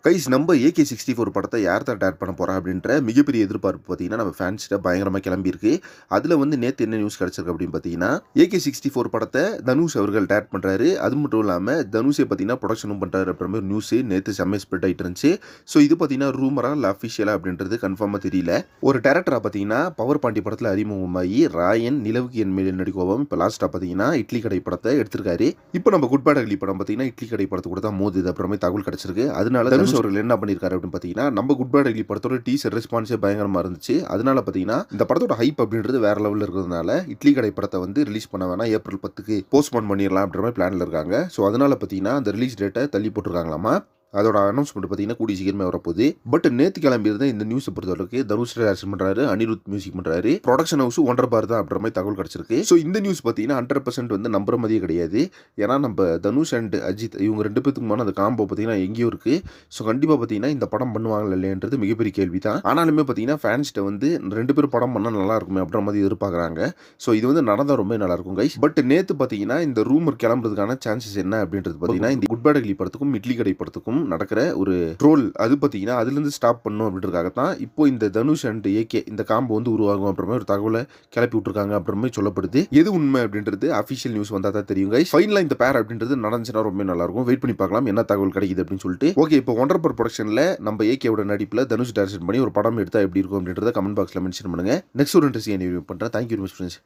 Guys நம்ம AK-64 படத்தை யார் தான் டேரக்ட் பண்ண போறா அப்படின்ற மிகப்பெரிய எதிர்பார்ப்பு பார்த்தீங்கன்னா நம்ம ஃபேன்ஸ்கிட்ட பயங்கரமாக கிளம்பியிருக்கு. அதில் வந்து நேற்று என்ன நியூஸ் கிடச்சிருக்கு அப்படின்னு பார்த்தீங்கன்னா AK-64 படத்தை தனுஷ் அவர்கள் டேரக்ட் பண்ணுறாரு. அது மட்டும் இல்லாமல் தனுஷை பார்த்தீங்கன்னா ப்ரொடக்ஷனும் பண்ணுறாரு அப்படின்ற மாதிரி நியூஸ் நேற்று செம்மை ஸ்ப்ரெட் ஆகிட்டு இருந்துச்சு. ஸோ இது பார்த்தீங்கன்னா ரூமரா இல்லை அஃபிஷியலாக அப்படின்றது கன்ஃபார்மாக தெரியல. ஒரு டேரக்டராக பார்த்தீங்கன்னா பவர் பாண்டி படத்தில் அறிமுகமாகி ராயன் நிலவுக்கு என் மேல் நடிக்கோவம் இப்போ லாஸ்ட்டாக பார்த்தீங்கன்னா இட்லி கடை படத்தை எடுத்திருக்காரு. இப்போ நம்ம குட் பேட் அக்லி படம் பார்த்தீங்கன்னா இட்லி கடை படத்து கூட தான் மோது அப்புறமே தகவல் கிடச்சிருக்கு. அதனால தனுஷ் அவர்கள் என்ன பண்ணியிருக்காரு அப்படின்னு பார்த்தீங்கன்னா நம்ம குட் பேட் அக்லி படத்தோட டீசர் ரெஸ்பான்ஸே பயங்கரமாக இருந்துச்சு. அதனால பார்த்தீங்கன்னா இந்த படத்தோட ஹைப் அப்படின்றது வேற லெவலில் இருக்கிறதுனால இட்லி கடை படத்தை வந்து ரிலீஸ் பண்ண வேணா ஏப்ரல் 10க்கு போஸ்ட்போன் பண்ணிடலாம் அப்படின்ற மாதிரி பிளானில் இருக்காங்க. ஸோ அதனால பார்த்தீங்கன்னா அந்த ரிலீஸ் டேட்டை தள்ளி போட்டுருக்காங்களாமா. அதோட அனௌன்ஸ்மெண்ட் பார்த்தீங்கன்னா கூடிய சீக்கிரமே வரப்போகுது. பட் நேற்று கிளம்பியிருந்த இந்த நியூஸை பொறுத்தவரைக்கும் தனுஷ் டைரக்ஷன் பண்ணுறாரு, அனிருத் மியூசிக் பண்ணுறாரு, ப்ரொடக்ஷன் ஹவுஸ் 1.5 பார் தான் அப்படின்ற மாதிரி தகவல் கிடச்சிருக்கு. ஸோ இந்த நியூஸ் பார்த்தீங்கன்னா 100% வந்து நம்புற மாதிரியே கிடையாது. ஏன்னா நம்ம தனுஷ் அண்ட் அஜித் இவங்க 2 பேத்துக்குமான அந்த காம்போ பார்த்தீங்கன்னா எங்கேயும் இருக்கு. ஸோ கண்டிப்பாக பார்த்தீங்கன்னா இந்த படம் பண்ணுவாங்க இல்லைன்றது மிகப்பெரிய கேள்வி தான். ஆனாலுமே பார்த்தீங்கன்னா ஃபேன்ஸ்கிட்ட வந்து 2 பேரும் படம் பண்ணால் நல்லா இருக்குமே அப்படின்ற மாதிரி எதிர்பார்க்குறாங்க. ஸோ இது வந்து நடந்தால் ரொம்ப நல்லா இருக்கும் கைஸ். பட் நேற்று பார்த்தீங்கன்னா இந்த ரூமர் கிளம்புறதுக்கான சான்சஸ் என்ன அப்படின்றது பார்த்தீங்கன்னா இந்த குட் பேட் அக்லி படத்துக்கும் இட்லி கடை படத்துக்கும் நடக்கிற ஒரு ட்ரோல் அது பார்த்தீங்கன்னா அதுலேருந்து ஸ்டாப் பண்ணும் அப்படின்றதுக்காக தான் இப்போ இந்த தனுஷ் அண்ட் AK இந்த காம்போ வந்து உருவாகும் அப்படின்ற மாதிரி ஒரு தகவலை கிளப்பி விட்டுருக்காங்க அப்படின்ற மாதிரி சொல்லப்படுது. எது உண்மை அப்படின்றது அஃபிஷியல் நியூஸ் வந்தால் தான் தெரியும் கைஸ். ஃபைனலாக இந்த பேர் அப்படின்றது நடந்துச்சுன்னா ரொம்ப நல்லா இருக்கும். வெயிட் பண்ணி பார்க்கலாம் என்ன தகவல் கிடைக்குது அப்படின்னு சொல்லிட்டு. ஓகே, இப்போ 1.5 பார் ப்ரொடக்ஷனில் நம்ம AKவோட நடிப்பில் தனுஷ் டைரக்ஷன் பண்ணி ஒரு படம் எடுத்தால் எப்படி இருக்கும் அப்படின்றத கமெண்ட் பாக்ஸில் மென்ஷன் பண்ணுங்க. நெக்ஸ்ட் ஒரு இன்ட்ரெஸ்டிங் ரிவ்யூ பண்ணுறேன். Thank you very much friends.